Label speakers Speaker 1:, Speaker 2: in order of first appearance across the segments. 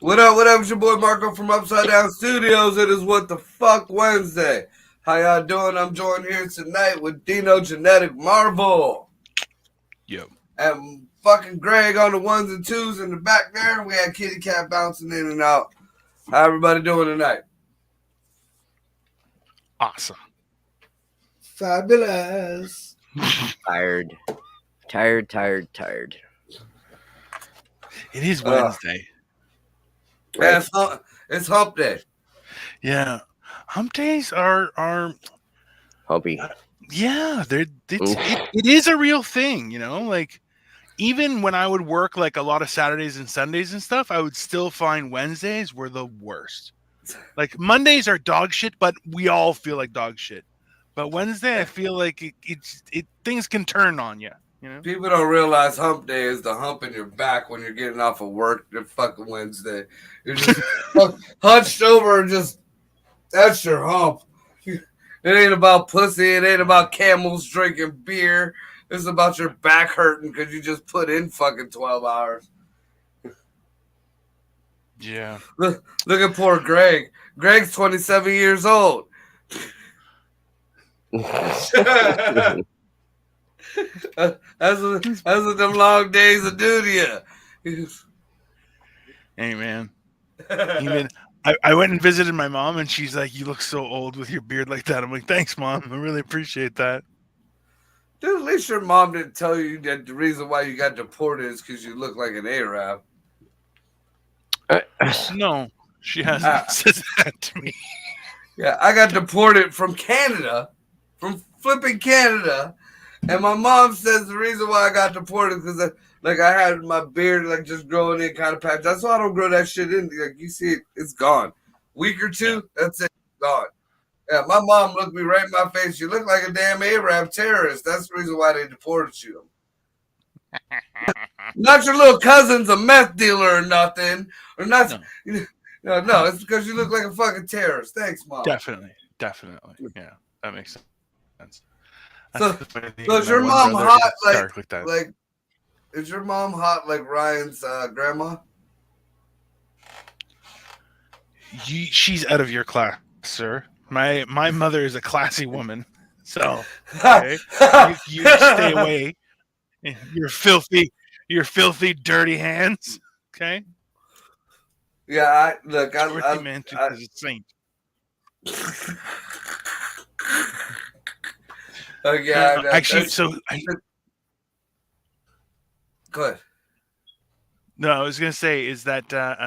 Speaker 1: What up? What up? It's your boy Marco from Upside Down Studios. It is What the Fuck Wednesday. How y'all doing? I'm joined here tonight with Dino Genetic Marvel
Speaker 2: Yo.
Speaker 1: and fucking Greg on the ones and twos in the back there. We had Kitty Cat bouncing in and out. How everybody doing tonight?
Speaker 2: Awesome.
Speaker 1: Fabulous.
Speaker 3: Tired. Tired.
Speaker 2: It is Wednesday.
Speaker 1: Yeah, it's hump day.
Speaker 2: Yeah. Hump days are
Speaker 3: Humpy.
Speaker 2: yeah, it is a real thing, like even when I would work like a lot of Saturdays and Sundays and stuff, I would still find Wednesdays were the worst. Like Mondays are dog shit, but we all feel like dog shit. But Wednesday, I feel like it things can turn on you.
Speaker 1: People don't realize hump day is the hump in your back when you're getting off of work the fucking Wednesday. You're just hunched over and just, that's your hump. It ain't about pussy. It ain't about camels drinking beer. It's about your back hurting because you just put in fucking 12 hours.
Speaker 2: Yeah.
Speaker 1: Look at poor Greg. Greg's 27 years old. That's what them long days will do to you.
Speaker 2: Hey, man. Even I went and visited my mom, and she's like, "You look so old with your beard like that." I'm like, "Thanks, Mom. I really appreciate that."
Speaker 1: Dude, at least your mom didn't tell you that the reason why you got deported is because you look like an Arab.
Speaker 2: No, she hasn't said that to me.
Speaker 1: Yeah, I got deported from Canada, from flipping Canada, and my mom says the reason why I got deported is because I had my beard like just growing in kind of patch. That's why I don't grow that shit in. Like you see it, it's gone. Week or two, that's it, gone. Yeah, my mom looked me right in my face. You look like a damn Arab terrorist. That's the reason why they deported you. Not your little cousin's a meth dealer or nothing, or not. No, it's because you look like a fucking terrorist. Thanks, Mom.
Speaker 2: Definitely. Yeah, that makes sense.
Speaker 1: So is your mom hot like is your mom hot like Ryan's grandma?
Speaker 2: She's out of your class, sir. My mother is a classy woman, so okay, you stay away. Your filthy, dirty hands. Okay.
Speaker 1: Yeah, I
Speaker 2: recommend to as a saint.
Speaker 1: Yeah,
Speaker 2: actually,
Speaker 1: go ahead.
Speaker 2: No, I was gonna say is that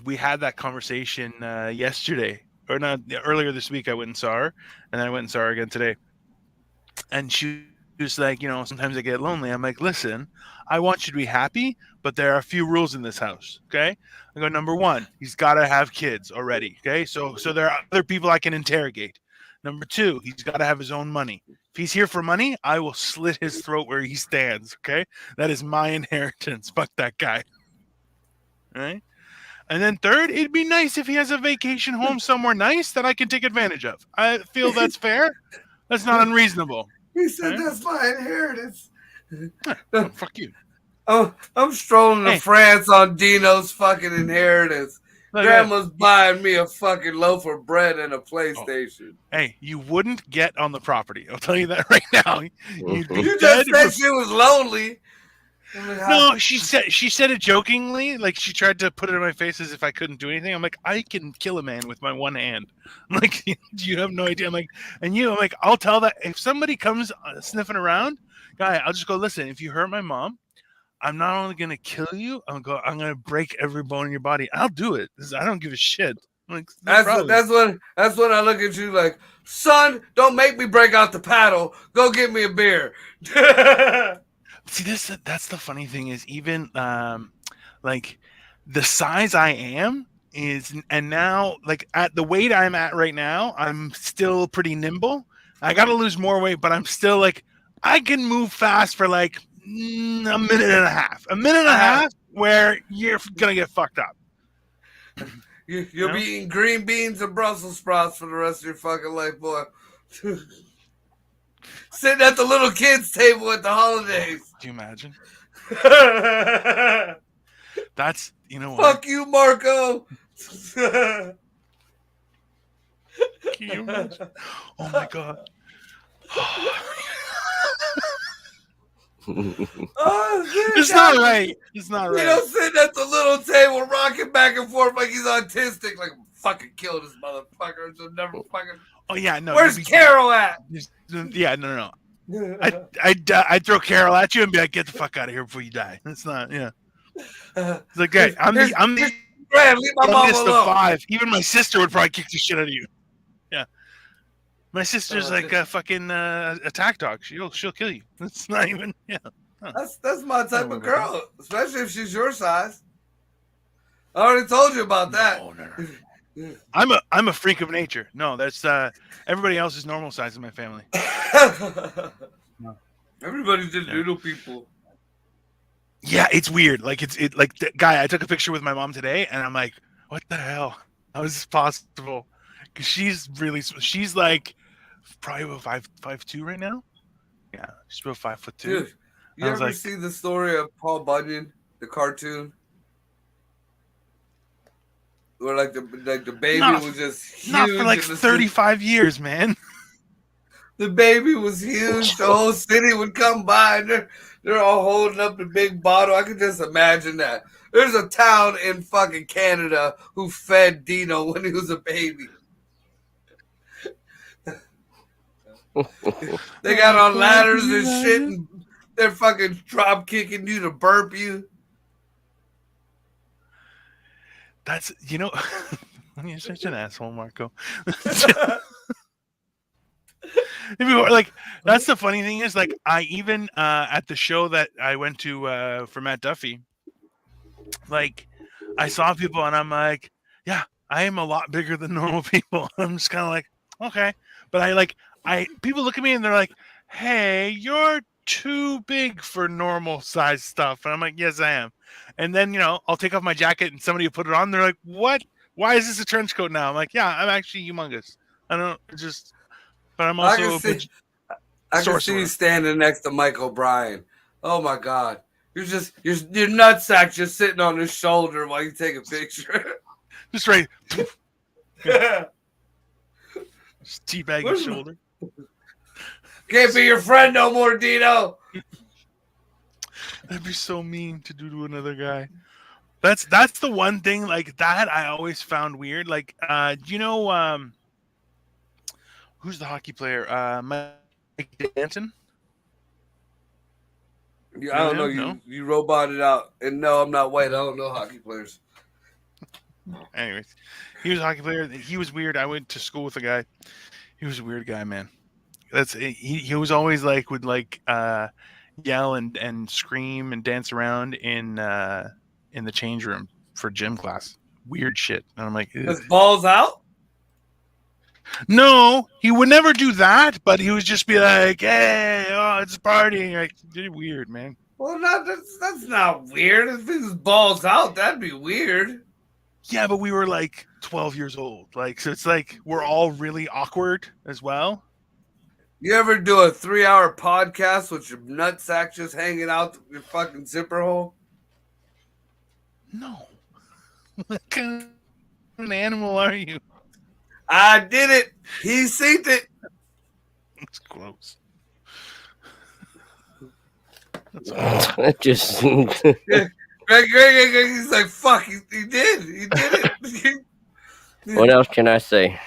Speaker 2: we had that conversation yesterday, or not earlier this week. I went and saw her, and then I went and saw her again today, and she was like, sometimes I get lonely. I'm like, listen, I want you to be happy, but there are a few rules in this house. Okay, I go, number one, he's got to have kids already. Okay, so there are other people I can interrogate. Number two, he's got to have his own money. If he's here for money, I will slit his throat where he stands. Okay, that is my inheritance. Fuck that guy. All right. And then third, it'd be nice if he has a vacation home somewhere nice that I can take advantage of. I feel that's fair. That's not unreasonable.
Speaker 1: He said that's my inheritance.
Speaker 2: Oh, fuck you.
Speaker 1: Oh, I'm strolling to France on Dino's fucking inheritance. Grandma's buying me a fucking loaf of bread and a PlayStation.
Speaker 2: Oh. Hey, you wouldn't get on the property. I'll tell you that right now.
Speaker 1: You just said she was lonely.
Speaker 2: No, she said it jokingly. Like she tried to put it in my face as if I couldn't do anything. I'm like, I can kill a man with my one hand. I'm like, you have no idea. I'm like, I'll tell that if somebody comes sniffing around, guy, I'll just go, listen, if you hurt my mom, I'm not only gonna kill you, I'm gonna break every bone in your body. I'll do it. I don't give a shit. Like,
Speaker 1: that's when I look at you like, son, don't make me break out the paddle. Go get me a beer.
Speaker 2: See, that's the funny thing is even like the size I am is, and now like at the weight I'm at right now, I'm still pretty nimble. I got to lose more weight, but I'm still like I can move fast for like a minute and a half. A minute and a half where you're gonna get fucked up.
Speaker 1: You'll be eating green beans and Brussels sprouts for the rest of your fucking life, boy. Sitting at the little kids' table at the holidays.
Speaker 2: Do you imagine? That's, you know what?
Speaker 1: Fuck you, Marco.
Speaker 2: Can you imagine? Oh my god.
Speaker 1: Oh, shit,
Speaker 2: It's not right. It's not
Speaker 1: You know,
Speaker 2: right.
Speaker 1: sitting at the little table, rocking back and forth like he's autistic. Like, fucking kill this motherfucker. So never fucking.
Speaker 2: Oh yeah, no.
Speaker 1: Where's Carol at?
Speaker 2: Yeah, no. I'd throw Carol at you and be like, "Get the fuck out of here before you die." It's not. Yeah. It's like, hey, I'm the
Speaker 1: Brad, leave my mom
Speaker 2: youngest of
Speaker 1: alone.
Speaker 2: 5. Even my sister would probably kick the shit out of you. Yeah. My sister's like a fucking attack dog. She'll kill you. It's not even. Yeah.
Speaker 1: That's my type of girl, especially if she's your size. I already told you about that.
Speaker 2: No. I'm a freak of nature. No, that's everybody else is normal size in my family.
Speaker 1: Everybody's just little people.
Speaker 2: Yeah, it's weird. Like it like the guy. I took a picture with my mom today, and I'm like, what the hell? How is this possible? Because she's like probably about 5'2" right now. Yeah, she's about 5'2".
Speaker 1: Dude, you ever see the story of Paul Bunyan, the cartoon? Where like the baby was just huge.
Speaker 2: Not for like 35 years, man.
Speaker 1: The baby was huge. The whole city would come by and they're all holding up the big bottle. I could just imagine that. There's a town in fucking Canada who fed Dino when he was a baby. They got on ladders and shit and they're fucking drop kicking you to burp you.
Speaker 2: That's, you're such an asshole, Marco. Like, that's the funny thing is, like, I even at the show that I went to for Matt Duffy, like, I saw people and I'm like, yeah, I am a lot bigger than normal people. I'm just kind of like, okay, but people look at me and they're like, hey, you're too big for normal size stuff, and I'm like, yes, I am. And then I'll take off my jacket and somebody will put it on. They're like, what? Why is this a trench coat now? I'm like, yeah, I'm actually humongous. I don't just. But I'm also
Speaker 1: I can see you standing next to Mike O'Brien. Oh my God. Your nutsack just sitting on his shoulder while you take a picture.
Speaker 2: Just right. Just teabag his shoulder.
Speaker 1: Can't be your friend no more, Dino.
Speaker 2: That'd be so mean to do to another guy. That's the one thing like that I always found weird. Like, who's the hockey player? Mike Danton?
Speaker 1: Yeah, I don't know. You roboted out. And no, I'm not white. I don't know hockey players.
Speaker 2: Anyways, he was a hockey player. He was weird. I went to school with a guy. He was a weird guy, man. He was always like would like yell and scream and dance around in the change room for gym class. Weird shit. And I'm like,
Speaker 1: his balls out?
Speaker 2: No, he would never do that, but he would just be like, hey, it's a party. Like, weird, man.
Speaker 1: Well, that's not weird. If his balls out, that'd be weird.
Speaker 2: Yeah, but we were like 12 years old. Like, so it's like we're all really awkward as well.
Speaker 1: You ever do a 3-hour podcast with your nutsack just hanging out your fucking zipper hole?
Speaker 2: No. What kind of an animal are you?
Speaker 1: I did it. He seen it.
Speaker 2: It's gross.
Speaker 3: That's just.
Speaker 1: Greg, he's like, fuck, he did it.
Speaker 3: What else can I say?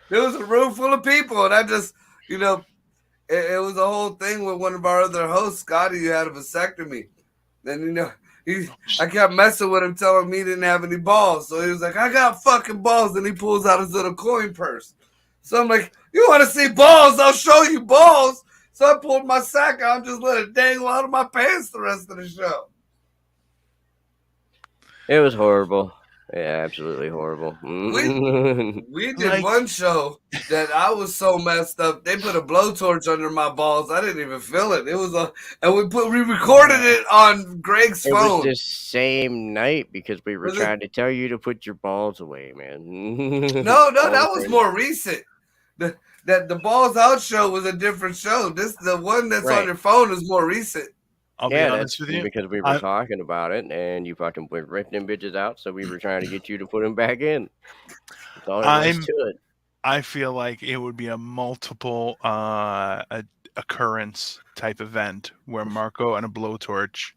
Speaker 1: There was a room full of people, and I just, it was a whole thing with one of our other hosts, Scotty, who had a vasectomy. And, I kept messing with him, telling him he didn't have any balls. So he was like, I got fucking balls. And he pulls out his little coin purse. So I'm like, you want to see balls? I'll show you balls. So I pulled my sack out and just let it dangle out of my pants the rest of the show.
Speaker 3: It was horrible. Yeah, absolutely horrible.
Speaker 1: We did one show that I was so messed up. They put a blowtorch under my balls. I didn't even feel it. It was and we recorded it on Greg's phone.
Speaker 3: It was the same night because we were trying to tell you to put your balls away, man.
Speaker 1: No, that was more recent. The Balls Out show was a different show. The one that's on your phone is more recent.
Speaker 2: I'll be
Speaker 3: Yeah,
Speaker 2: honest
Speaker 3: that's
Speaker 2: with you.
Speaker 3: because we were talking about it, and you fucking ripped them bitches out, so we were trying to get you to put them back in. That's all there was to it.
Speaker 2: I feel like it would be a multiple occurrence type event where Marco and a blowtorch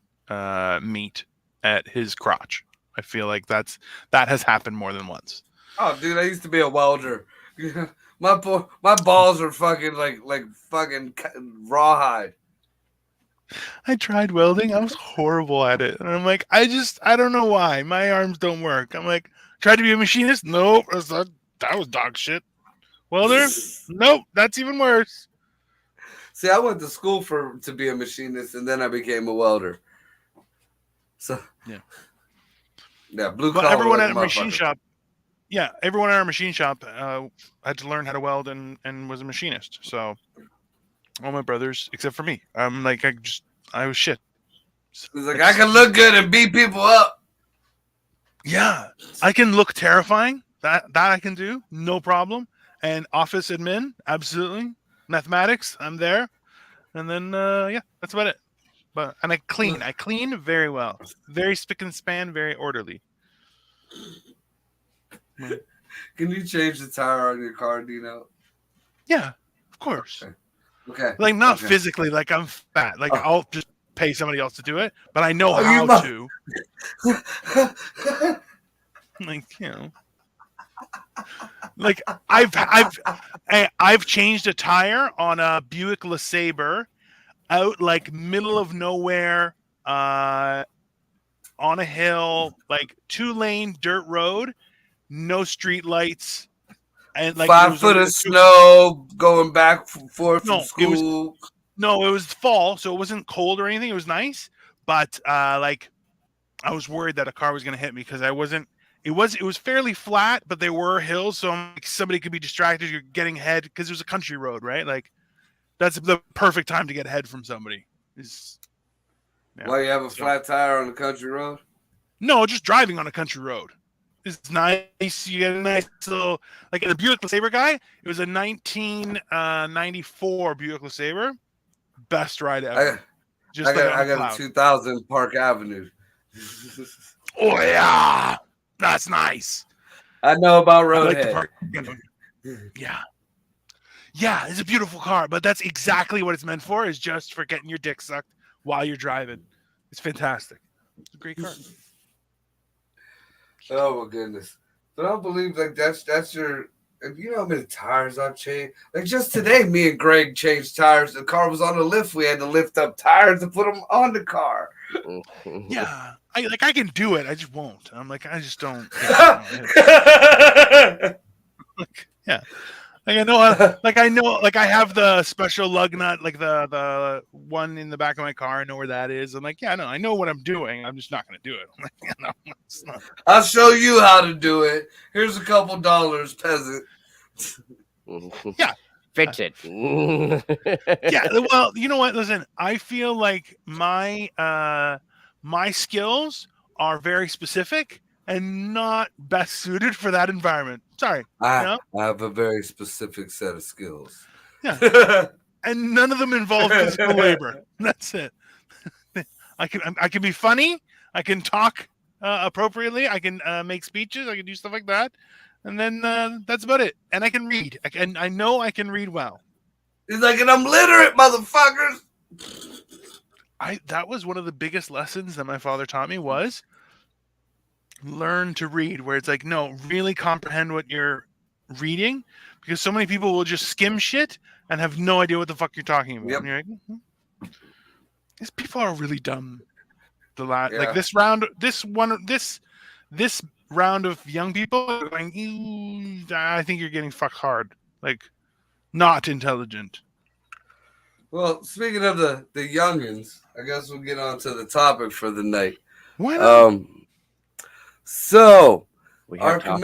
Speaker 2: meet at his crotch. I feel like that has happened more than once.
Speaker 1: Oh, dude, I used to be a welder. my balls are fucking like fucking rawhide.
Speaker 2: I tried welding. I was horrible at it. And I'm like, I don't know why. My arms don't work. I'm like, tried to be a machinist? Nope. That was dog shit. Welder? Nope. That's even worse.
Speaker 1: See, I went to school to be a machinist, and then I became a welder. So yeah, blue collar.
Speaker 2: But everyone at a machine shop. Yeah, everyone at our machine shop had to learn how to weld and was a machinist. So all my brothers, except for me, I'm like, I was shit.
Speaker 1: He's like, I can look good and beat people up.
Speaker 2: Yeah, I can look terrifying. That I can do, no problem. And office admin, absolutely. Mathematics, I'm there. And then yeah, that's about it. And I clean very well, very spick and span, very orderly.
Speaker 1: Can you change the tire on your car, Dino?
Speaker 2: Yeah, of course.
Speaker 1: Okay.
Speaker 2: Like not physically, like I'm fat. Like I'll just pay somebody else to do it, but I know how to. Like, you know. Like I've changed a tire on a Buick LeSabre out like middle of nowhere on a hill, like 2-lane dirt road, no street lights, and like
Speaker 1: 5 foot of snow going back forth from school.
Speaker 2: It was fall, so it wasn't cold or anything. It was nice, but like I was worried that a car was going to hit me because I wasn't. It was fairly flat, but there were hills, so like, somebody could be distracted. You're getting head because it was a country road, right? Like that's the perfect time to get head from somebody.
Speaker 1: Why you have a flat tire on the country road?
Speaker 2: No, just driving on a country road. It's nice. You get a nice little, like in the Buick LeSabre guy. It was a 1994 Buick LeSabre. Best ride ever.
Speaker 1: I got a 2000 Park Avenue.
Speaker 2: Oh yeah, that's nice.
Speaker 1: I know about Roadhead.
Speaker 2: Yeah, it's a beautiful car, but that's exactly what it's meant for. Is just for getting your dick sucked while you're driving. It's fantastic. It's a great car.
Speaker 1: Oh my goodness! But I don't believe like that's your. You know how many tires I've changed? Like just today, me and Greg changed tires. The car was on the lift. We had to lift up tires to put them on the car.
Speaker 2: Yeah, I can do it. I just won't. I'm like I just don't. Yeah. I have the special lug nut, like the one in the back of my car. I know where that is. I'm like, yeah, I know what I'm doing. I'm just not going to do it. I'm like, it's not.
Speaker 1: I'll show you how to do it. Here's a couple dollars, peasant.
Speaker 2: Yeah.
Speaker 3: Fix it.
Speaker 2: Yeah. Well, you know what? Listen, I feel like my skills are very specific and not best suited for that environment. Sorry.
Speaker 1: I have a very specific set of skills.
Speaker 2: Yeah. And none of them involve physical labor. That's it. I can be funny. I can talk appropriately. I can make speeches. I can do stuff like that. And then that's about it. And I can read. I know I can read well.
Speaker 1: He's like, and I'm literate, motherfuckers.
Speaker 2: That was one of the biggest lessons that my father taught me was learn to read, where it's like, no, really comprehend what you're reading, because so many people will just skim shit and have no idea what the fuck you're talking about. Yep. And you're like, these people are really dumb. Like this round of young people are going, I think you're getting fucked hard. Like, not intelligent.
Speaker 1: Well, speaking of the youngins, I guess we'll get on to the topic for the night.
Speaker 2: Why not?
Speaker 1: So
Speaker 3: we
Speaker 1: our our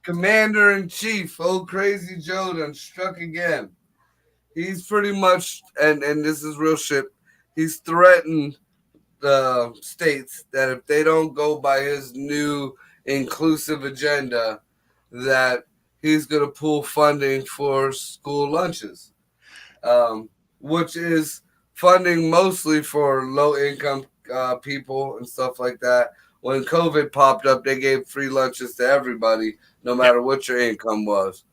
Speaker 1: commander in chief, old Crazy Joe, done struck again. He's pretty much, and this is real shit. He's threatened the states that if they don't go by his new inclusive agenda, that he's going to pull funding for school lunches, which is funding mostly for low income people and stuff like that. When COVID popped up, they gave free lunches to everybody, no matter what your income was.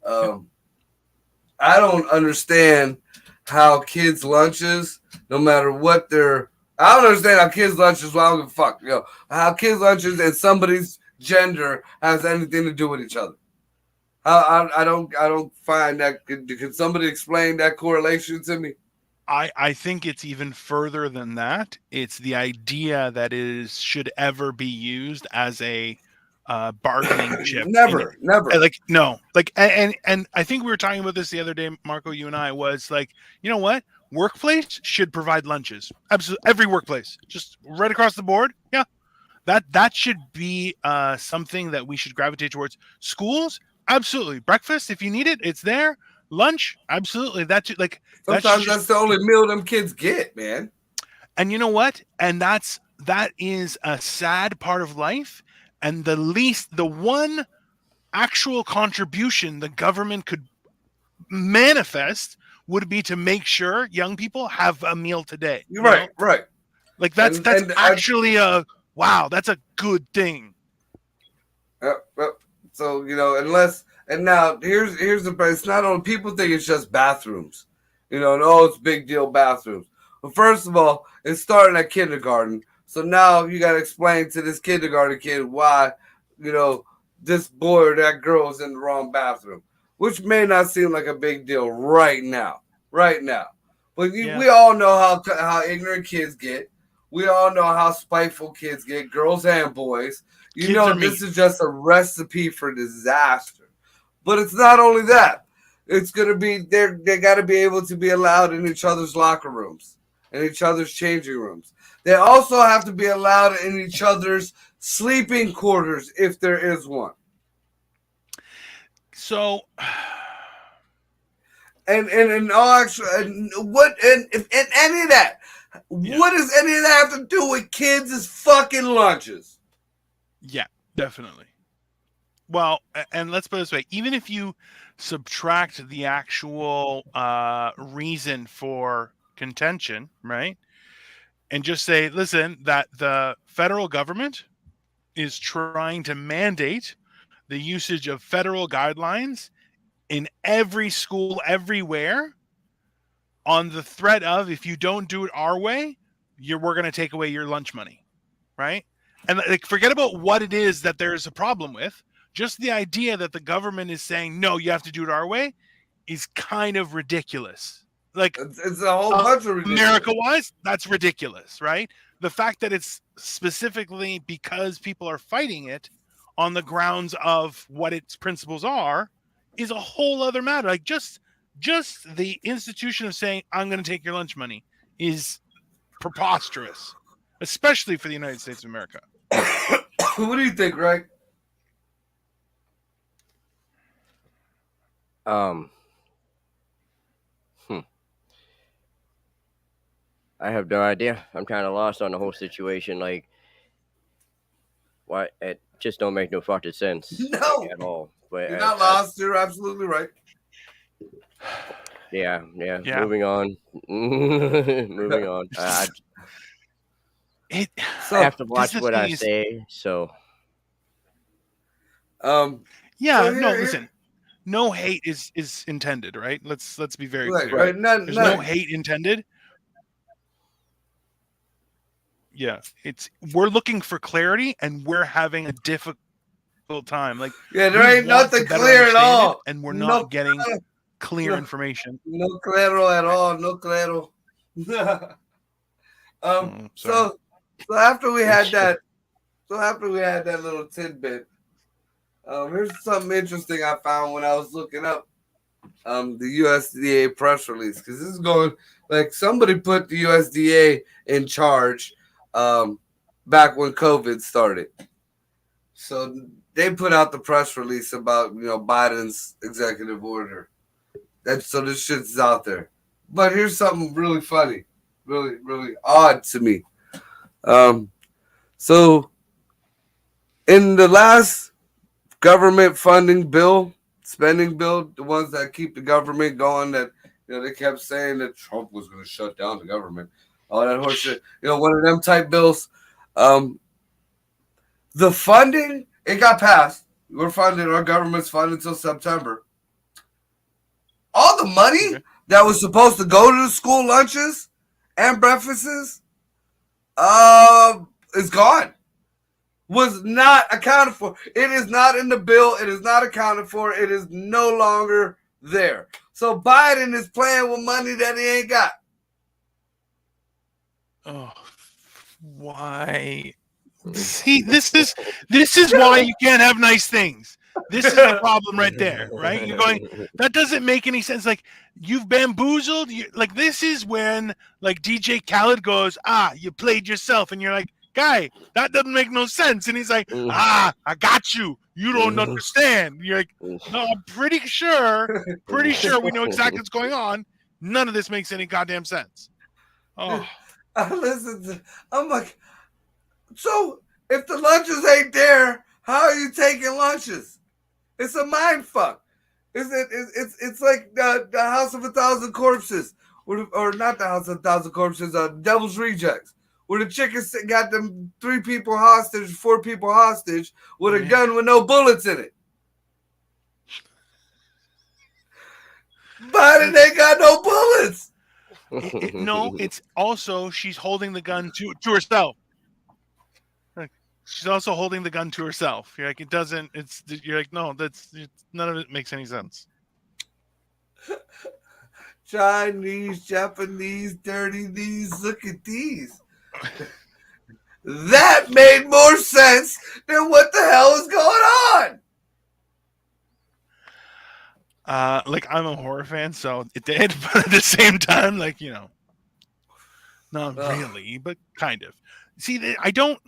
Speaker 1: I don't understand how kids' lunches, no matter what their, I don't understand how kids' lunches. Well, I don't give a fuck. How kids' lunches and somebody's gender has anything to do with each other. I don't find that. Can somebody explain that correlation to me?
Speaker 2: I think it's even further than that. It's the idea that it should ever be used as a bargaining chip.
Speaker 1: Never.
Speaker 2: And I think we were talking about this the other day, Marco. You and I was like, you know what? Workplace should provide lunches. Absolutely, every workplace, just right across the board. Yeah, that should be something that we should gravitate towards. Schools, absolutely. Breakfast, if you need it, it's there. Lunch, absolutely.
Speaker 1: Sometimes that's the only meal them kids get, man.
Speaker 2: And you know what? And that is a sad part of life. And the one actual contribution the government could manifest would be to make sure young people have a meal today.
Speaker 1: Right.
Speaker 2: Like that's actually that's a good thing.
Speaker 1: So and now here's the it's not only people think it's just bathrooms, and it's big deal bathrooms. But first of all, it's starting at kindergarten. So now you got to explain to this kindergarten kid why, this boy or that girl is in the wrong bathroom, which may not seem like a big deal right now. But we all know how ignorant kids get. We all know how spiteful kids get, girls and boys. This is just a recipe for disaster. But it's not only that. It's going to be, they got to be able to be allowed in each other's locker rooms and each other's changing rooms. They also have to be allowed in each other's sleeping quarters if there is one.
Speaker 2: So,
Speaker 1: and what if any of that? Yeah. What does any of that have to do with kids' fucking lunches?
Speaker 2: Yeah, definitely. Well, and let's put it this way: even if you subtract the actual reason for contention, right? And just say, listen, that the federal government is trying to mandate the usage of federal guidelines in every school, everywhere, on the threat of, if you don't do it our way, we're going to take away your lunch money, right? And forget about what it is that there's a problem with. Just the idea that the government is saying, no, you have to do it our way is kind of ridiculous. Like,
Speaker 1: it's a whole bunch of ridiculous.
Speaker 2: America-wise, that's ridiculous, right? The fact that it's specifically because people are fighting it on the grounds of what its principles are is a whole other matter. Like, just the institution of saying, I'm going to take your lunch money is preposterous, especially for the United States of America.
Speaker 1: What do you think, Greg?
Speaker 3: I have no idea. I'm kind of lost on the whole situation. Like, why? It just don't make no fucking sense at all. But
Speaker 1: you're not lost. You're absolutely right.
Speaker 3: Yeah. Moving on. Moving on. I have to watch what I say. So.
Speaker 2: Listen. No hate is intended, right? Let's be very clear.
Speaker 1: Right.
Speaker 2: There's no hate intended. Yeah, we're looking for clarity, and we're having a difficult time. Like,
Speaker 1: there ain't nothing clear at all,
Speaker 2: and we're not getting clear information.
Speaker 1: No claro at all. No claro. So after we had that little tidbit, here's something interesting I found when I was looking up the USDA press release, because this is going, like, somebody put the USDA in charge back when COVID started. So they put out the press release about, Biden's executive order. So this shit's out there. But here's something really funny, really, really odd to me. So in the last government spending bill, the ones that keep the government going, that They kept saying that Trump was going to shut down the government. All that horse shit. One of them type bills. The funding, it got passed. We're funded. Our government's funded until September. All the money that was supposed to go to the school lunches and breakfasts is gone. Was not accounted for. It is not in the bill. It is not accounted for. It is no longer there. So Biden is playing with money that he ain't got.
Speaker 2: Oh, why? See, this is why you can't have nice things. This is the problem right there, right? You're going, that doesn't make any sense. Like, you've bamboozled. Like, this is when, like, DJ Khaled goes, you played yourself. And you're like, guy, that doesn't make no sense. And he's like, I got you. You don't understand. You're like, no, I'm pretty sure we know exactly what's going on. None of this makes any goddamn sense. Oh.
Speaker 1: I'm like, so if the lunches ain't there, how are you taking lunches? It's a mind fuck. It's like the House of 1,000 Corpses, or not the House of 1,000 Corpses, Devil's Rejects, where the chicken got them 3 people hostage, 4 people hostage with a gun with no bullets in it. Biden ain't got no bullets.
Speaker 2: No, it's also she's holding the gun to herself. She's also holding the gun to herself. You're like, it doesn't. You're like, no, none of it makes any sense.
Speaker 1: Chinese, Japanese, dirty these. Look at these. That made more sense than what the hell is going on.
Speaker 2: Like, I'm a horror fan, so it did, but at the same time, like, not really, but kind of. See, I don't.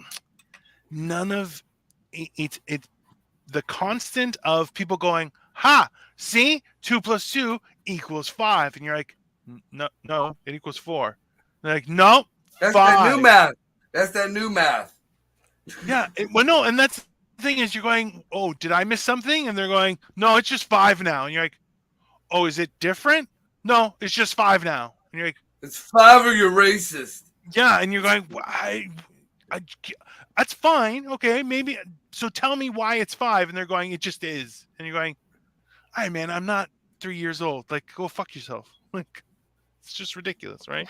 Speaker 2: None of it's the constant of people going, see, 2 + 2 = 5, and you're like, no, it equals 4. They're like, no,
Speaker 1: that's
Speaker 2: 5.
Speaker 1: That new math. That's that new math.
Speaker 2: Yeah, no, and that's the thing is, you're going, oh, did I miss something? And they're going, no, it's just 5 now, and you're like, oh, is it different? No, it's just 5 now, and you're like,
Speaker 1: it's 5 or you're racist.
Speaker 2: Yeah, and you're going, that's fine. Okay, maybe. So tell me why it's 5. And they're going, it just is. And you're going, all right, man, I'm not 3 years old. Like, go fuck yourself. Like, it's just ridiculous, right?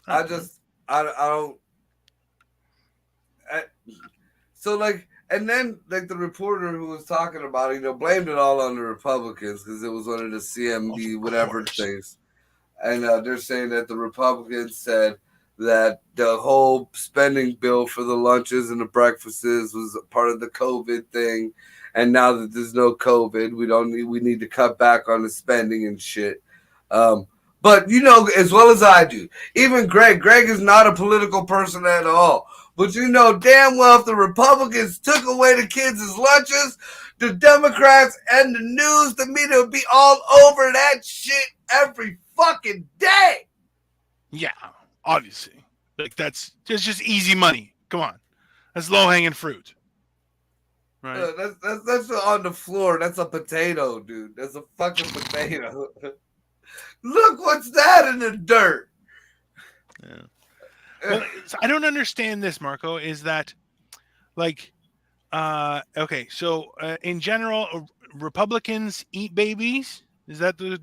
Speaker 1: I don't. So, like, and then, like, the reporter who was talking about it, blamed it all on the Republicans because it was one of the CMB whatever things. And they're saying that the Republicans said that the whole spending bill for the lunches and the breakfasts was part of the COVID thing, and now that there's no COVID, we need to cut back on the spending and shit. But as well as I do, even Greg is not a political person at all. But damn well if the Republicans took away the kids' lunches, the Democrats and the news, the media would be all over that shit every fucking day.
Speaker 2: Yeah. Obviously, like it's just easy money. Come on, that's low hanging fruit, right?
Speaker 1: That's on the floor. That's a potato, dude. That's a fucking potato. Look, what's that in the dirt?
Speaker 2: Yeah. Well, I don't understand this, Marco. Is that like, okay? So in general, Republicans eat babies. Is there the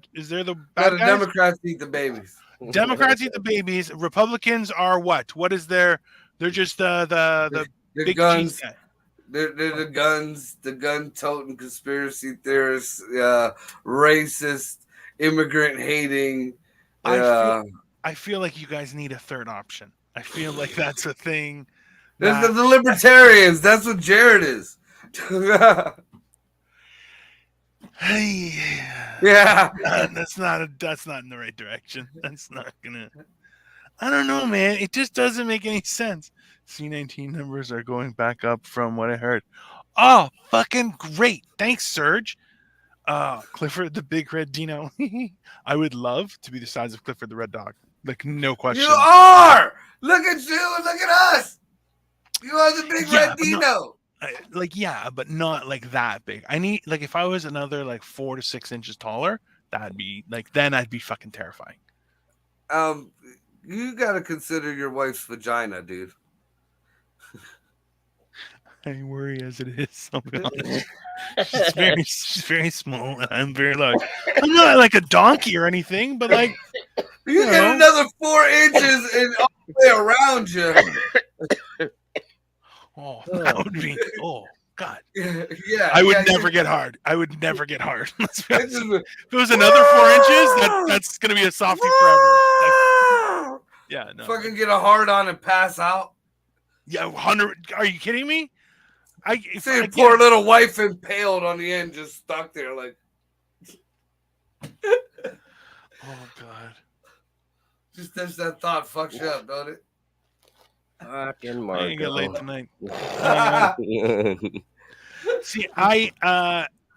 Speaker 2: bad guys?
Speaker 1: Democrats eat the babies.
Speaker 2: Democrats eat the babies. Republicans are what? What is their? They're just the big
Speaker 1: guns. They're the guns, the gun-toting conspiracy theorists, racist, immigrant-hating.
Speaker 2: I feel like you guys need a third option. I feel like that's a thing.
Speaker 1: There's the libertarians. That's what Jared is. Yeah,
Speaker 2: that's not in the right direction. That's not gonna. I don't know, man. It just doesn't make any sense. C19 numbers are going back up from what I heard. Oh, fucking great! Thanks, Serge. Clifford the Big Red Dino. I would love to be the size of Clifford the Red Dog. Like, no question.
Speaker 1: You are. Look at you. Look at us. You are the Big Red Dino.
Speaker 2: But not like that big. I need, like, if I was another like 4 to 6 inches taller, that'd be like, then I'd be fucking terrifying.
Speaker 1: You gotta consider your wife's vagina, dude.
Speaker 2: I worry as it is. I'll be honest. She's very small, and I'm very large. I'm not like a donkey or anything, but like
Speaker 1: you get another 4 inches and all the way around you.
Speaker 2: Oh, that would be. Oh God.
Speaker 1: Yeah.
Speaker 2: I would never get hard. I would never get hard. Let's be honest. If it was another 4 inches, that's gonna be a softie forever. Like, yeah. No.
Speaker 1: Fucking get a hard on and pass out.
Speaker 2: Yeah, 100. Are you kidding me?
Speaker 1: See your poor little wife impaled on the end, just stuck there, like.
Speaker 2: Oh God!
Speaker 1: Just that thought fucks you up, don't it?
Speaker 3: Fucking Marco.
Speaker 2: I get late tonight. See,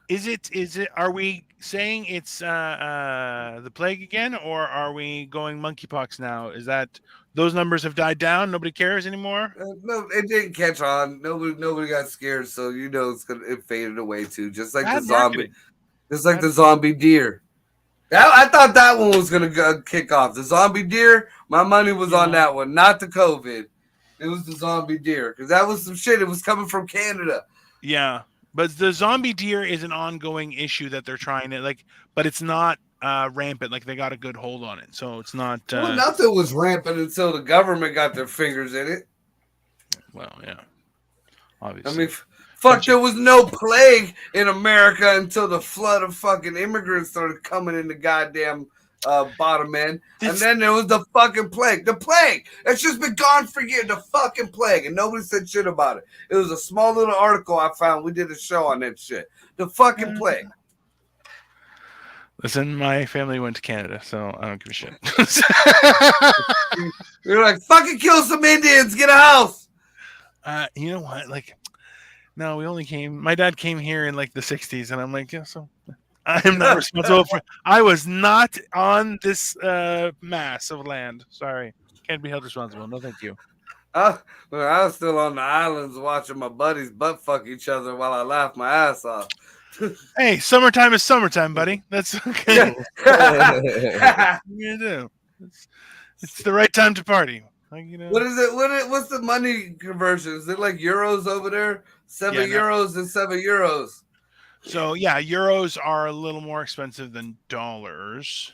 Speaker 2: is it? Are we saying it's the plague again, or are we going monkeypox now? Is that those numbers have died down? Nobody cares anymore.
Speaker 1: No, it didn't catch on. Nobody got scared, so it faded away too, just like the zombie, the zombie deer. I thought that one was gonna kick off. The zombie deer, my money was on that one, not the COVID. It was the zombie deer because that was some shit. It was coming from Canada.
Speaker 2: Yeah, but the zombie deer is an ongoing issue that they're trying to but it's not rampant. Like they got a good hold on it, so it's not.
Speaker 1: Well, nothing was rampant until the government got their fingers in it.
Speaker 2: Well, yeah, obviously.
Speaker 1: I mean, fuck, there was no plague in America until the flood of fucking immigrants started coming in the goddamn bottom end. And then there was the fucking plague. The plague! It's just been gone for years. The fucking plague. And nobody said shit about it. It was a small little article I found. We did a show on that shit. The fucking plague.
Speaker 2: Listen, my family went to Canada, so I don't give a shit.
Speaker 1: You're like, fucking kill some Indians. Get a house.
Speaker 2: You know what? Like, no, we only came. My dad came here in like the 60s, and I'm like, yeah, so I am not responsible for. I was not on this mass of land. Sorry, can't be held responsible. No, thank you.
Speaker 1: I was still on the islands watching my buddies butt fuck each other while I laughed my ass off.
Speaker 2: Hey, summertime is summertime, buddy. That's okay. You do. It's the right time to party. Like,
Speaker 1: What is it? What's the money conversion? Is it like euros over there? 7 euros and 7 euros.
Speaker 2: So yeah, euros are a little more expensive than dollars,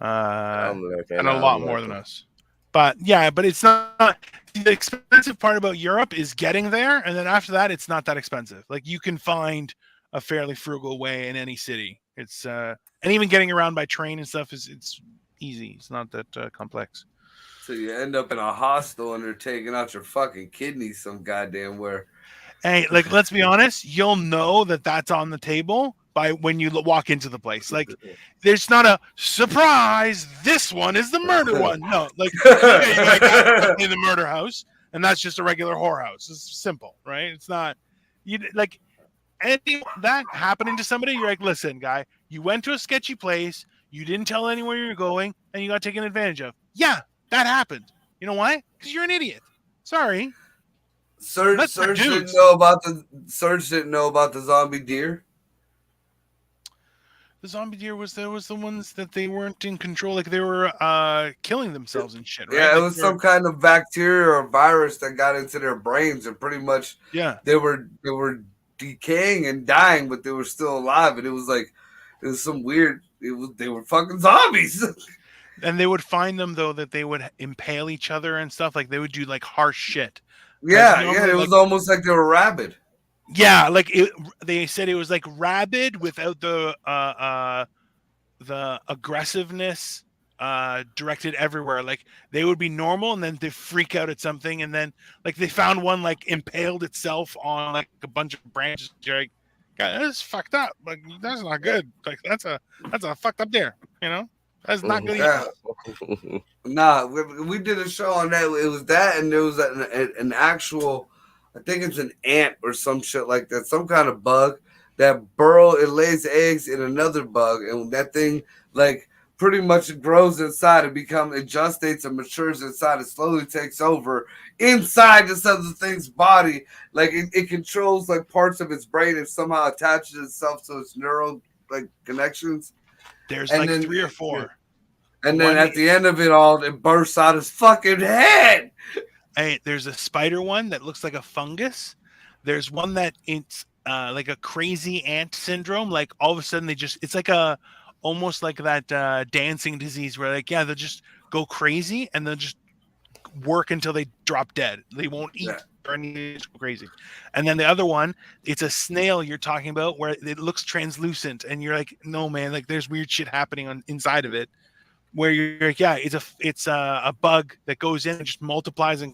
Speaker 2: and a lot more than us. But yeah, but it's not the expensive part about Europe is getting there, and then after that, it's not that expensive. Like you can find a fairly frugal way in any city. It's and even getting around by train and stuff it's easy. It's not that complex.
Speaker 1: So you end up in a hostel and they're taking out your fucking kidneys some goddamn where.
Speaker 2: Hey, like let's be honest, you'll know that that's on the table by when you walk into the place. Like, there's not a surprise. This one is the murder one. No, like you got in the murder house, and that's just a regular whorehouse. It's simple, right? It's not you like anything that happening to somebody. You're like, listen, guy, you went to a sketchy place, you didn't tell anyone you're going, and you got taken advantage of. Yeah, that happened. You know why? Because you're an idiot. Sorry.
Speaker 1: Serge didn't know about the zombie deer.
Speaker 2: The zombie deer was the ones that they weren't in control, like they were killing themselves and shit, right?
Speaker 1: Yeah,
Speaker 2: it
Speaker 1: was some kind of bacteria or virus that got into their brains, and pretty much they were decaying and dying, but they were still alive, and it was some weird. They were fucking zombies.
Speaker 2: And they would find them though that they would impale each other and stuff, like they would do like harsh shit.
Speaker 1: Yeah, it was almost like they were rabid.
Speaker 2: Yeah, like they said it was like rabid without the aggressiveness directed everywhere. Like they would be normal and then they freak out at something, and then like they found one like impaled itself on like a bunch of branches. You're like, God, that's fucked up. Like that's not good. Like that's a fucked up deer. You know, that's not good.
Speaker 1: Yeah. Nah, we did a show on that. It was that, and there was an actual, I think it's an ant or some shit like that, some kind of bug that it lays eggs in another bug, and that thing like pretty much grows inside and it gestates and matures inside. It slowly takes over inside this other thing's body. Like it controls like parts of its brain and somehow attaches itself to its neural like connections.
Speaker 2: There's
Speaker 1: And
Speaker 2: like
Speaker 1: then
Speaker 2: 3 or 4.
Speaker 1: And then at the end of it all, it bursts out his fucking head.
Speaker 2: Hey, there's a spider one that looks like a fungus. There's one that it's like a crazy ant syndrome. Like all of a sudden it's like almost like that dancing disease where like, yeah, they'll just go crazy and they'll just work until they drop dead. They won't eat or anything, just go crazy. And then the other one, it's a snail you're talking about where it looks translucent and you're like, no man, like there's weird shit happening on inside of it. Where you're like, yeah, it's a bug that goes in and just multiplies and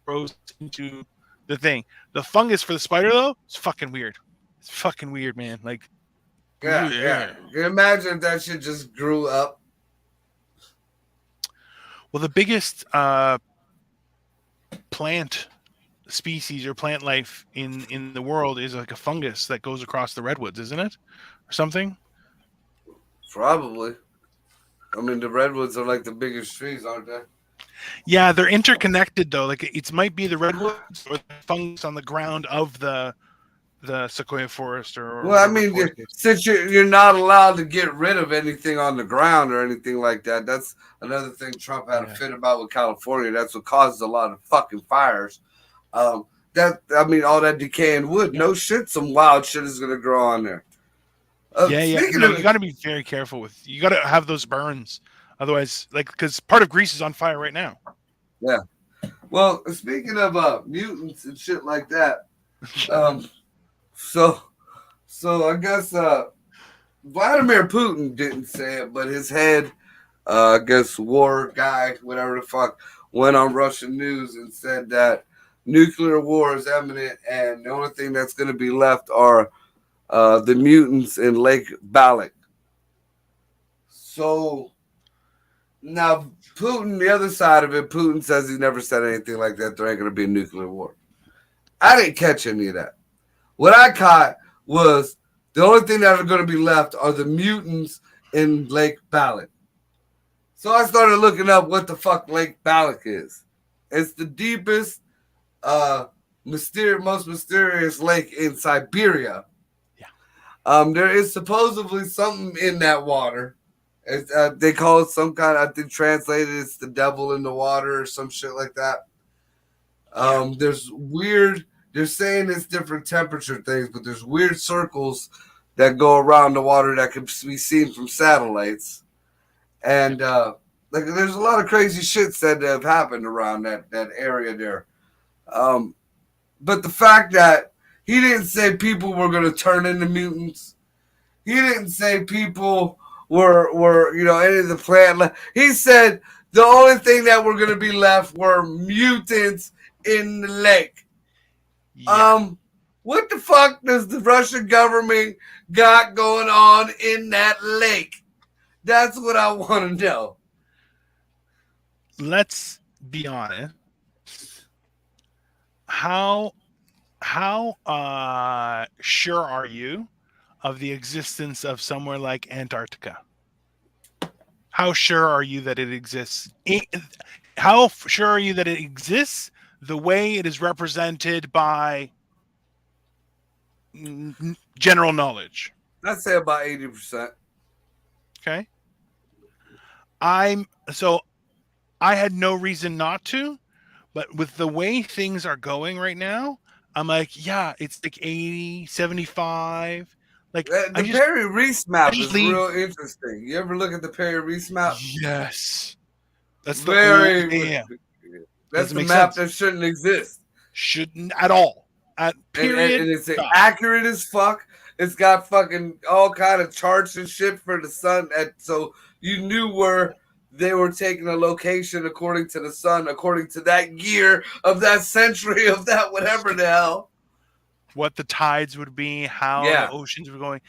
Speaker 2: grows into the thing. The fungus for the spider though, it's fucking weird. It's fucking weird, man. Like,
Speaker 1: yeah. Can you imagine if that shit just grew up?
Speaker 2: Well, the biggest plant species or plant life in the world is like a fungus that goes across the redwoods, isn't it, or something?
Speaker 1: Probably. I mean, the redwoods are like the biggest trees, aren't they?
Speaker 2: Yeah, they're interconnected though. Like it might be the redwoods or the fungus on the ground of the sequoia forest or.
Speaker 1: Well, I mean, since you're not allowed to get rid of anything on the ground or anything like that, that's another thing Trump had a fit about with California. That's what causes a lot of fucking fires. All that decaying wood. No shit, some wild shit is gonna grow on there.
Speaker 2: You got to be very careful with. You got to have those burns, otherwise, like because part of Greece is on fire right now.
Speaker 1: Yeah. Well, speaking of mutants and shit like that, so I guess Vladimir Putin didn't say it, but his head, I guess war guy, whatever the fuck, went on Russian news and said that nuclear war is imminent, and the only thing that's going to be left are the mutants in Lake Balik. So now Putin, the other side of it, Putin says he never said anything like that. There ain't going to be a nuclear war. I didn't catch any of that. What I caught was the only thing that are going to be left are the mutants in Lake Balik. So I started looking up what the fuck Lake Balik is. It's the deepest, most mysterious lake in Siberia. There is supposedly something in that water. They call it some kind. I think translated, it's the devil in the water or some shit like that. There's weird. They're saying it's different temperature things, but there's weird circles that go around the water that can be seen from satellites, and there's a lot of crazy shit said to have happened around that area there. But the fact that he didn't say people were going to turn into mutants. He didn't say people were any of the plant. He said the only thing that were going to be left were mutants in the lake. Yeah. What the fuck does the Russian government got going on in that lake? That's what I want to know.
Speaker 2: Let's be honest. How sure are you of the existence of somewhere like Antarctica? How sure are you that it exists? How sure are you that it exists the way it is represented by general knowledge?
Speaker 1: I'd say about 80%.
Speaker 2: Okay. I had no reason not to, but with the way things are going right now, I'm like, yeah, it's like 80, 75. Like
Speaker 1: the Perry Reese map is real interesting. You ever look at the Perry Reese map?
Speaker 2: Yes. That's
Speaker 1: the That's the map that shouldn't exist.
Speaker 2: Shouldn't at all. Period.
Speaker 1: And it's accurate as fuck. It's got fucking all kind of charts and shit for the sun. So you knew where they were taking a location according to the sun, according to that year of that century of that whatever the hell.
Speaker 2: What the tides would be, how the oceans were going.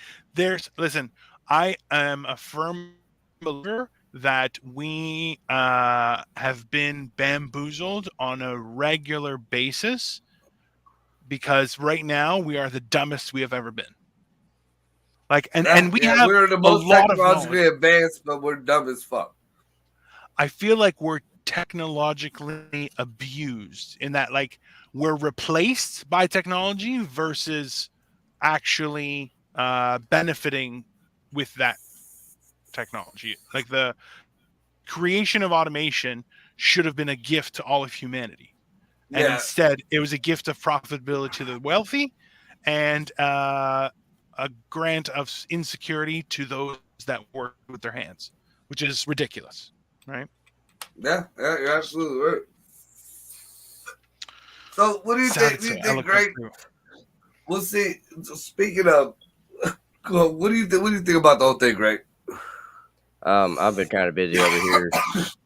Speaker 2: Listen, I am a firm believer that we have been bamboozled on a regular basis because right now we are the dumbest we have ever been.
Speaker 1: We're the most technologically advanced, but we're dumb as fuck.
Speaker 2: I feel like we're technologically abused in that, like, we're replaced by technology versus actually benefiting with that technology. Like the creation of automation should have been a gift to all of humanity. And instead, it was a gift of profitability to the wealthy and a grant of insecurity to those that work with their hands, which is ridiculous, right?
Speaker 1: Yeah, you're absolutely right. So, what do you think? Do you think, Greg? We'll see. Speaking of, what do you think? What do you think about the whole thing, Greg?
Speaker 3: I've been kind of busy over here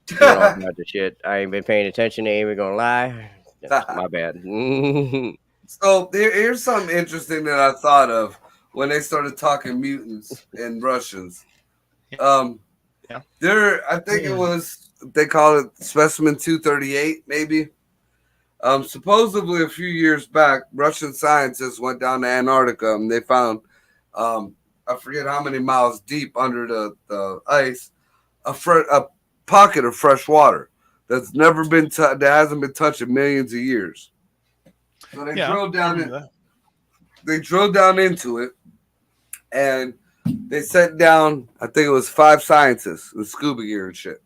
Speaker 3: doing all kinds of shit. I ain't been paying attention. Ain't even gonna lie. That's my bad.
Speaker 1: So here's something interesting that I thought of when they started talking mutants and Russians. I think it was, they call it specimen 238, maybe. Supposedly a few years back, Russian scientists went down to Antarctica and they found, I forget how many miles deep under the ice, a pocket of fresh water that's never been that hasn't been touched in millions of years. So they drilled down they drilled down into it, and they sent down, I think it was 5 scientists with scuba gear and shit.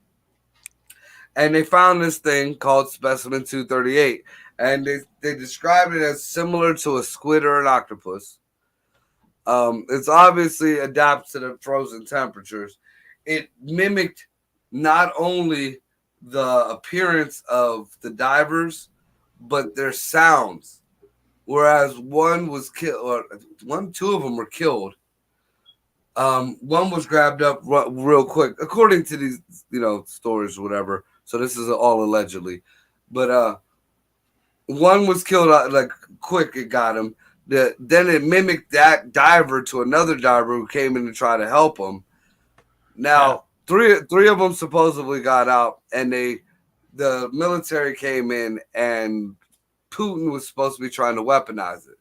Speaker 1: And they found this thing called specimen 238. And they described it as similar to a squid or an octopus. It's obviously adapts to the frozen temperatures. It mimicked not only the appearance of the divers, but their sounds. Whereas one was killed, two of them were killed. One was grabbed up real quick, according to these, stories or whatever. So this is all allegedly, but one was killed like quick. It got him. Then it mimicked that diver to another diver who came in to try to help him. Now three of them supposedly got out, and the military came in, and Putin was supposed to be trying to weaponize it.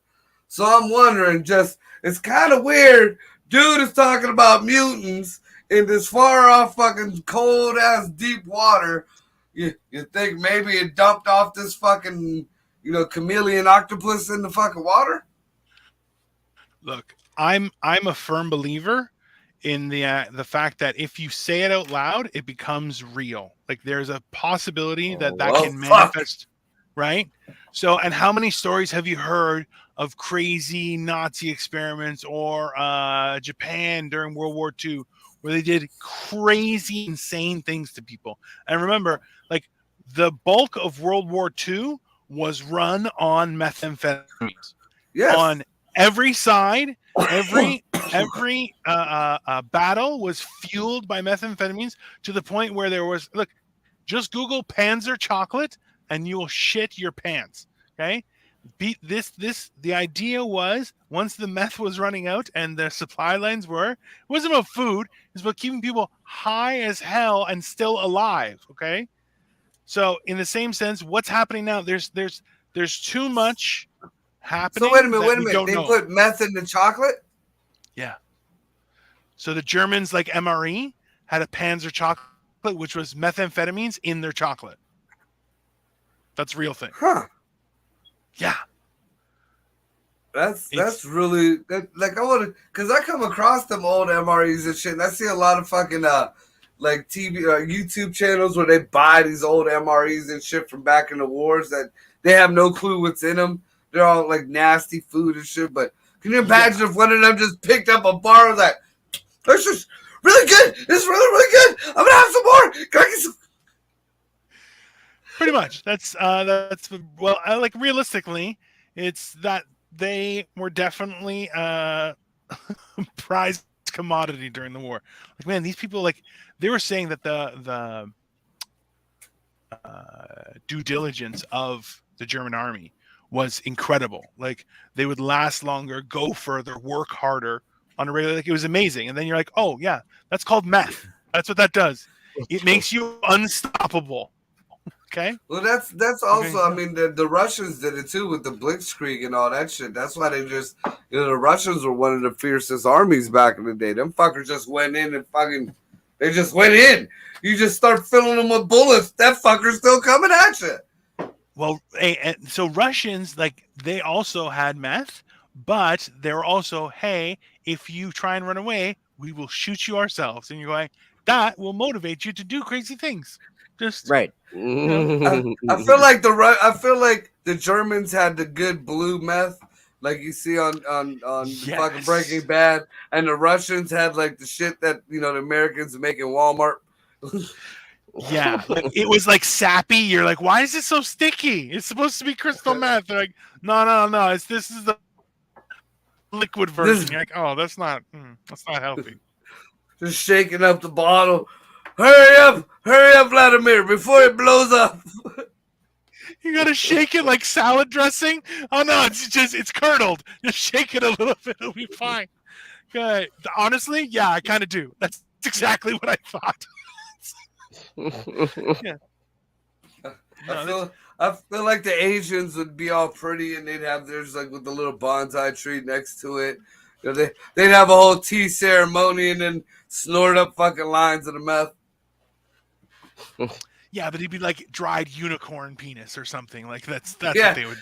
Speaker 1: So I'm wondering, it's kind of weird. Dude is talking about mutants in this far off fucking cold ass deep water. You think maybe it dumped off this fucking, chameleon octopus in the fucking water?
Speaker 2: Look, I'm a firm believer in the fact that if you say it out loud, it becomes real. Like there's a possibility that can manifest, right? So, and how many stories have you heard of crazy Nazi experiments or Japan during World War II where they did crazy, insane things to people? And remember, like the bulk of World War II was run on methamphetamines.
Speaker 1: Yes.
Speaker 2: On every side, every battle was fueled by methamphetamines to the point where there was, look, just Google Panzer chocolate and you will shit your pants. Okay. The idea was once the meth was running out and the supply lines it wasn't about food, it's about keeping people high as hell and still alive. Okay. So in the same sense, what's happening now, there's too much happening.
Speaker 1: So wait a minute. They put meth in the chocolate?
Speaker 2: Yeah. So the Germans, like MRE, had a Panzer chocolate, which was methamphetamines in their chocolate. That's a real thing.
Speaker 1: Huh.
Speaker 2: Yeah.
Speaker 1: That's really like I want to, because I come across them old MREs and shit, and I see a lot of fucking like TV YouTube channels where they buy these old MREs and shit from back in the wars that they have no clue what's in them. They're all like nasty food and shit. But can you imagine if one of them just picked up a bar and was like, "This is really good. This is really, really good. I'm gonna have some more. Can I get some?"
Speaker 2: Pretty much. That's well, like realistically, it's that they were definitely prized commodity during the war. Like, man, these people, like, they were saying that the due diligence of the German army was incredible. Like, they would last longer, go further, work harder on a regular. Like, it was amazing. And then you're like, oh yeah, that's called meth. That's what that does. It makes you unstoppable. Okay.
Speaker 1: Well, that's also. I mean, the Russians did it too with the Blitzkrieg and all that shit. That's why they just, the Russians were one of the fiercest armies back in the day. Them fuckers just went in and fucking, they just went in. You just start filling them with bullets. That fucker's still coming at you.
Speaker 2: Well, so Russians, like, they also had meth, but they were also, hey, if you try and run away, we will shoot you ourselves. And you're going, that will motivate you to do crazy things. Just
Speaker 3: right.
Speaker 1: I feel like the Germans had the good blue meth, like you see on the fucking Breaking Bad, and the Russians had like the shit that the Americans make in Walmart.
Speaker 2: Yeah, like it was like sappy. You're like, why is it so sticky? It's supposed to be crystal meth. They're like, no. This is the liquid version. You're like, oh, that's not healthy.
Speaker 1: Just shaking up the bottle. Hurry up, Vladimir, before it blows up.
Speaker 2: You gotta shake it like salad dressing. Oh no, it's curdled. Just shake it a little bit, it'll be fine. Okay. Honestly, yeah, I kind of do. That's exactly what I thought. Yeah.
Speaker 1: I feel like the Asians would be all pretty and they'd have theirs like with the little bonsai tree next to it. They'd have a whole tea ceremony and then snort up fucking lines of the meth.
Speaker 2: Yeah, but it'd be like dried unicorn penis or something. Like that's what they would.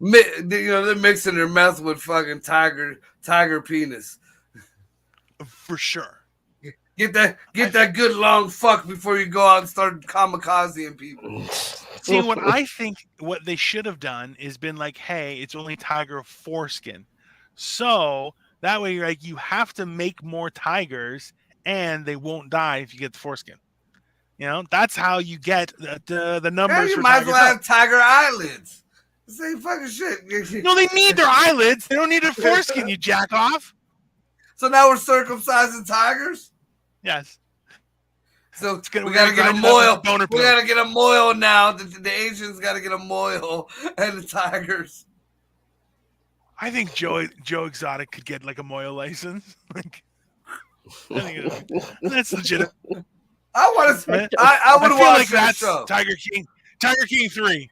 Speaker 1: They're mixing their meth with fucking tiger penis.
Speaker 2: For sure.
Speaker 1: Get that good long fuck before you go out and start kamikazing people.
Speaker 2: See, what they should have done is been like, hey, it's only tiger foreskin. So that way you're like, you have to make more tigers and they won't die if you get the foreskin. That's how you get the numbers.
Speaker 1: You might as well have tiger eyelids. Same fucking shit.
Speaker 2: No, they need their eyelids. They don't need their foreskin, you jack off.
Speaker 1: So now we're circumcising tigers?
Speaker 2: Yes.
Speaker 1: So we gotta get a moil. We gotta get a moil now. The Asians gotta get a moil, and the tigers.
Speaker 2: I think Joe Exotic could get like a moil license. Like, I think that's legit.
Speaker 1: I want to. I would watch that show.
Speaker 2: Tiger King 3.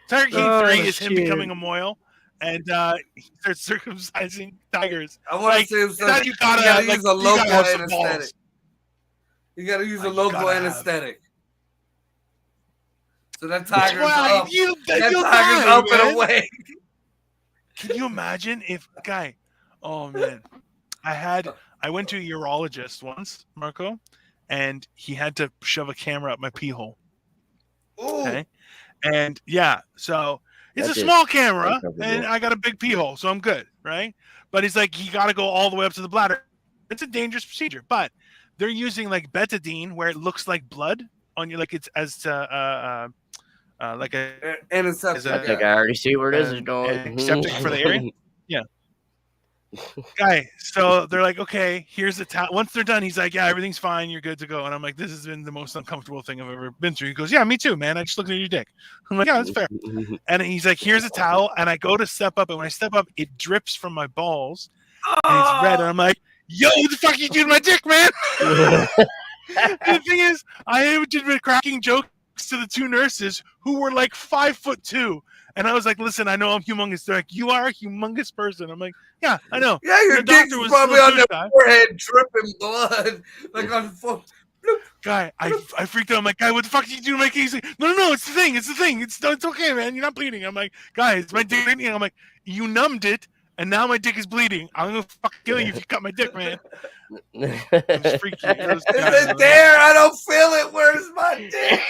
Speaker 2: Tiger King 3 is him becoming a moil. And he starts circumcising tigers.
Speaker 1: I want to see him. You gotta use a local anesthetic. You gotta use a local anesthetic. So that tiger's up. That tiger's up and away.
Speaker 2: Can you imagine if guy? Oh man, I went to a urologist once, Marco, and he had to shove a camera up my pee hole.
Speaker 1: Ooh.
Speaker 2: Okay, and yeah, so. It's a small camera, and I got a big pee hole, so I'm good, right? But he's like, you got to go all the way up to the bladder. It's a dangerous procedure, but they're using like betadine where it looks like blood on you, like it's as like a
Speaker 1: antiseptic.
Speaker 3: I think I already see where this is going.
Speaker 2: Septic for the area, yeah. Guy, so they're like, okay, here's the towel. Once they're done, he's like, yeah, everything's fine, you're good to go. And I'm like, this has been the most uncomfortable thing I've ever been through. He goes, yeah, me too, man. I just looked at your dick. I'm like, yeah, that's fair. And he's like, here's a towel. And I go to step up, and when I step up, it drips from my balls, and it's red. And I'm like, yo, what the fuck are you doing to my dick, man? And the thing is, I had been cracking jokes to the two nurses who were like 5'2". And I was like, listen, I know I'm humongous. They're like, you are a humongous person. I'm like, yeah, I know.
Speaker 1: Yeah, your dick's probably on their forehead dripping blood. Like on the forehead.
Speaker 2: Guy, I freaked out. I'm like, guy, what the fuck did you do to my case? Like, no, it's the thing. It's the thing. It's okay, man. You're not bleeding. I'm like, guys, my dick bleeding. I'm like, you numbed it, and now my dick is bleeding. I'm going to fucking kill you if you cut my dick, man. It was freaky.
Speaker 1: Is it there? I don't feel it. Where's my dick?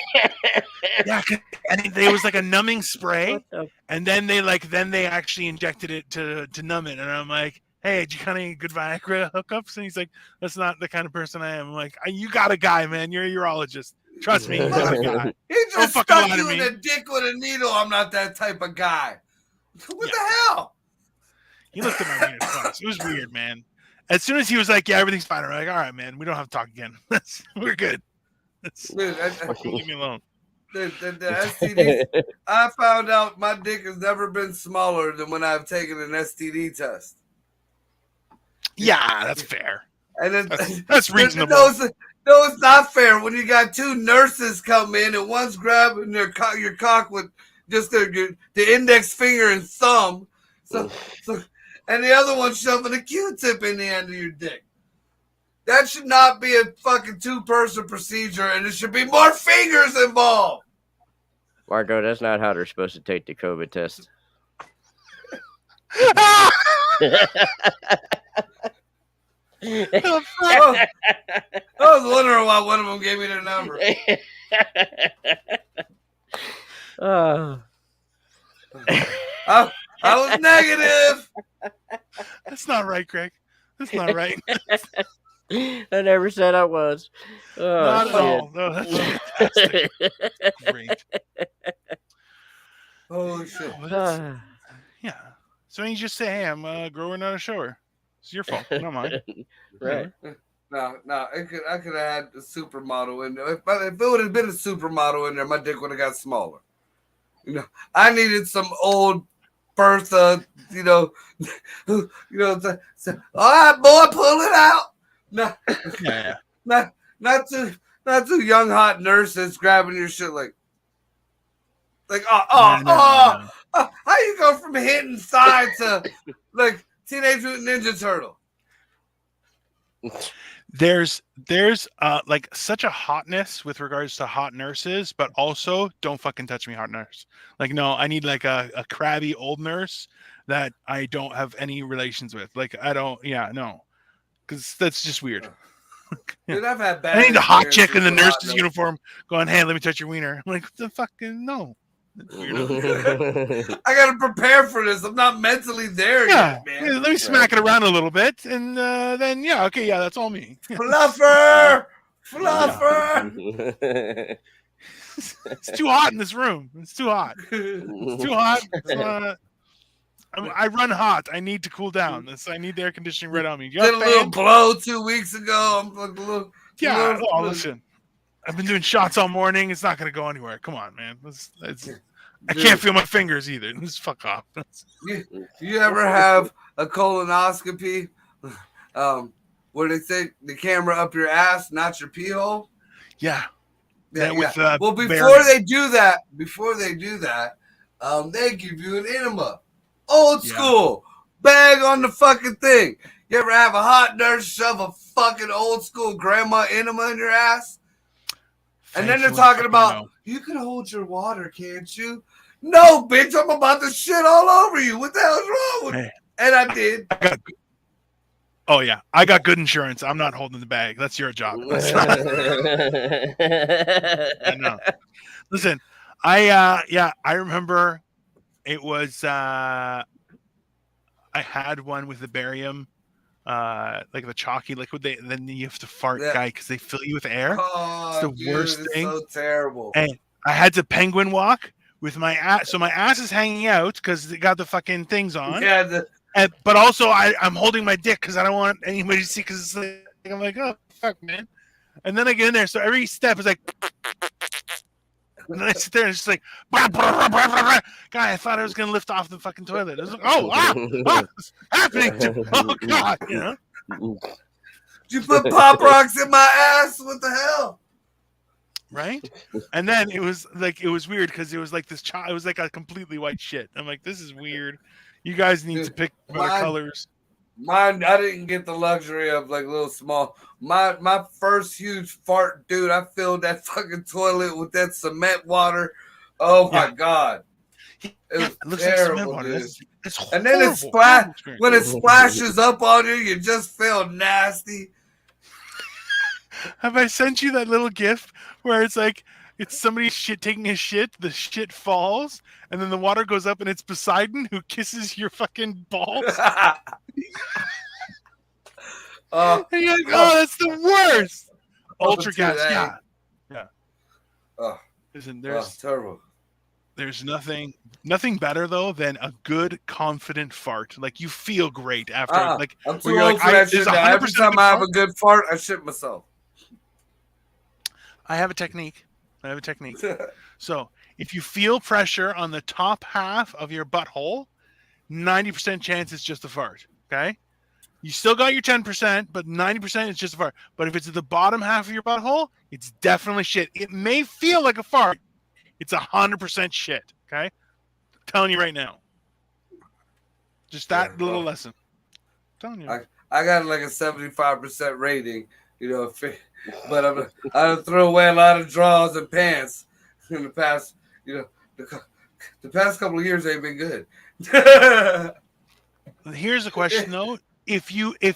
Speaker 2: Yeah, and it was like a numbing spray, and then they actually injected it to numb it, and I'm like, hey, did you got any good Viagra hookups? And he's like, that's not the kind of person I am. I'm like, you got a guy, man. You're a urologist. Trust me, you got a guy.
Speaker 1: He just stuck you in a dick with a needle. I'm not that type of guy. What the hell?
Speaker 2: He looked at my penis twice. It was weird, man. As soon as he was like, yeah, everything's fine. I'm like, all right, man. We don't have to talk again. We're good. Leave me alone.
Speaker 1: The STD, I found out my dick has never been smaller than when I've taken an STD test.
Speaker 2: Yeah, that's fair.
Speaker 1: And then,
Speaker 2: that's reasonable.
Speaker 1: No, it's not fair when you got two nurses come in and one's grabbing your cock with just the index finger and thumb, so and the other one's shoving a Q-tip in the end of your dick. That should not be a fucking 2-person procedure, and there should be more fingers involved.
Speaker 3: Marco, that's not how they're supposed to take the COVID test.
Speaker 1: I was wondering why one of them gave me their number. I was negative.
Speaker 2: That's not right, Greg. That's not right.
Speaker 3: I never said I was.
Speaker 2: Not at all. No, that's fantastic. Great.
Speaker 1: Holy shit.
Speaker 2: Yeah. So you just say, hey, I'm a grower, not a shower. It's your fault, not mine.
Speaker 3: Right.
Speaker 1: No, I could have had a supermodel in there. If it would have been a supermodel in there, my dick would have got smaller. You know, I needed some old Bertha, all right, boy, pull it out. No,
Speaker 2: Yeah.
Speaker 1: not too young hot nurses grabbing your shit like how you go from hitting side to like Teenage Mutant Ninja Turtle?
Speaker 2: There's like such a hotness with regards to hot nurses, but also don't fucking touch me, hot nurse. Like, no, I need like a crabby old nurse that I don't have any relations with. Like, I don't, no, because that's just weird.
Speaker 1: Dude, I've had bad.
Speaker 2: I need a hot chick in the nurse's uniform going, hey, let me touch your wiener. I'm like, the fucking no.
Speaker 1: I gotta prepare for this. I'm not mentally there yet, man.
Speaker 2: Yeah, let me smack it around a little bit, and then that's all me.
Speaker 1: Fluffer.
Speaker 2: It's too hot in this room. It's too hot. It's too hot. I run hot. I need to cool down. I need the air conditioning right on me.
Speaker 1: Did a little blow 2 weeks ago. I'm like a little.
Speaker 2: Listen. I've been doing shots all morning. It's not going to go anywhere. Come on, man. I can't feel my fingers either. Just fuck off.
Speaker 1: You ever have a colonoscopy where they say the camera up your ass, not your pee hole?
Speaker 2: Yeah.
Speaker 1: With, well, before they do that, they give you an enema. Old school. Bag on the fucking thing. You ever have a hot nurse shove a fucking old school grandma enema in your ass? And then they're talking about, you can hold your water, can't you? No, bitch, I'm about to shit all over you. What the hell's wrong with me? And I did.
Speaker 2: I got good insurance. I'm not holding the bag. That's your job. No. Listen, I remember it was, I had one with the barium. Like the chalky liquid, then you have to fart, guy, because they fill you with air. It's the worst thing.
Speaker 1: So terrible.
Speaker 2: And I had to penguin walk with my ass, so my ass is hanging out because it got the fucking things on.
Speaker 1: Yeah.
Speaker 2: But also I'm holding my dick because I don't want anybody to see. Because I'm like, oh fuck, man. And then I get in there, so every step is like. And then I sit there and it's just like, bah, bah, bah, bah, bah. Guy, I thought I was gonna lift off the fucking toilet. I was like, what's happening? Oh god,
Speaker 1: You put Pop Rocks in my ass? What the hell?
Speaker 2: Right? And then it was weird because it was like this it was like a completely white shit. I'm like, this is weird. You guys need to pick better colors.
Speaker 1: Mine, I didn't get the luxury of like little small. My first huge fart, dude. I filled that fucking toilet with that cement water. Oh my god, it was terrible,
Speaker 2: like
Speaker 1: dude.
Speaker 2: That's
Speaker 1: and then when it splashes up on you, you just feel nasty.
Speaker 2: Have I sent you that little GIF where it's like it's somebody taking a shit, the shit falls, and then the water goes up, and it's Poseidon who kisses your fucking balls? And you're like, that's the worst. Ultra gas, yeah. Listen,
Speaker 1: terrible.
Speaker 2: There's nothing better though than a good, confident fart. Like you feel great after.
Speaker 1: I'm too old for that shit now. Every time I have a good fart, I shit myself.
Speaker 2: I have a technique. So if you feel pressure on the top half of your butthole, 90% chance it's just a fart. Okay. You still got your 10%, but 90% is just a fart. But if it's at the bottom half of your butthole, it's definitely shit. It may feel like a fart. It's 100% shit. Okay. I'm telling you right now. Just that little lesson. I'm telling you.
Speaker 1: I got like a 75% rating, but I throw away a lot of drawers and pants in the past, the past couple of years ain't been good.
Speaker 2: Here's the question though: if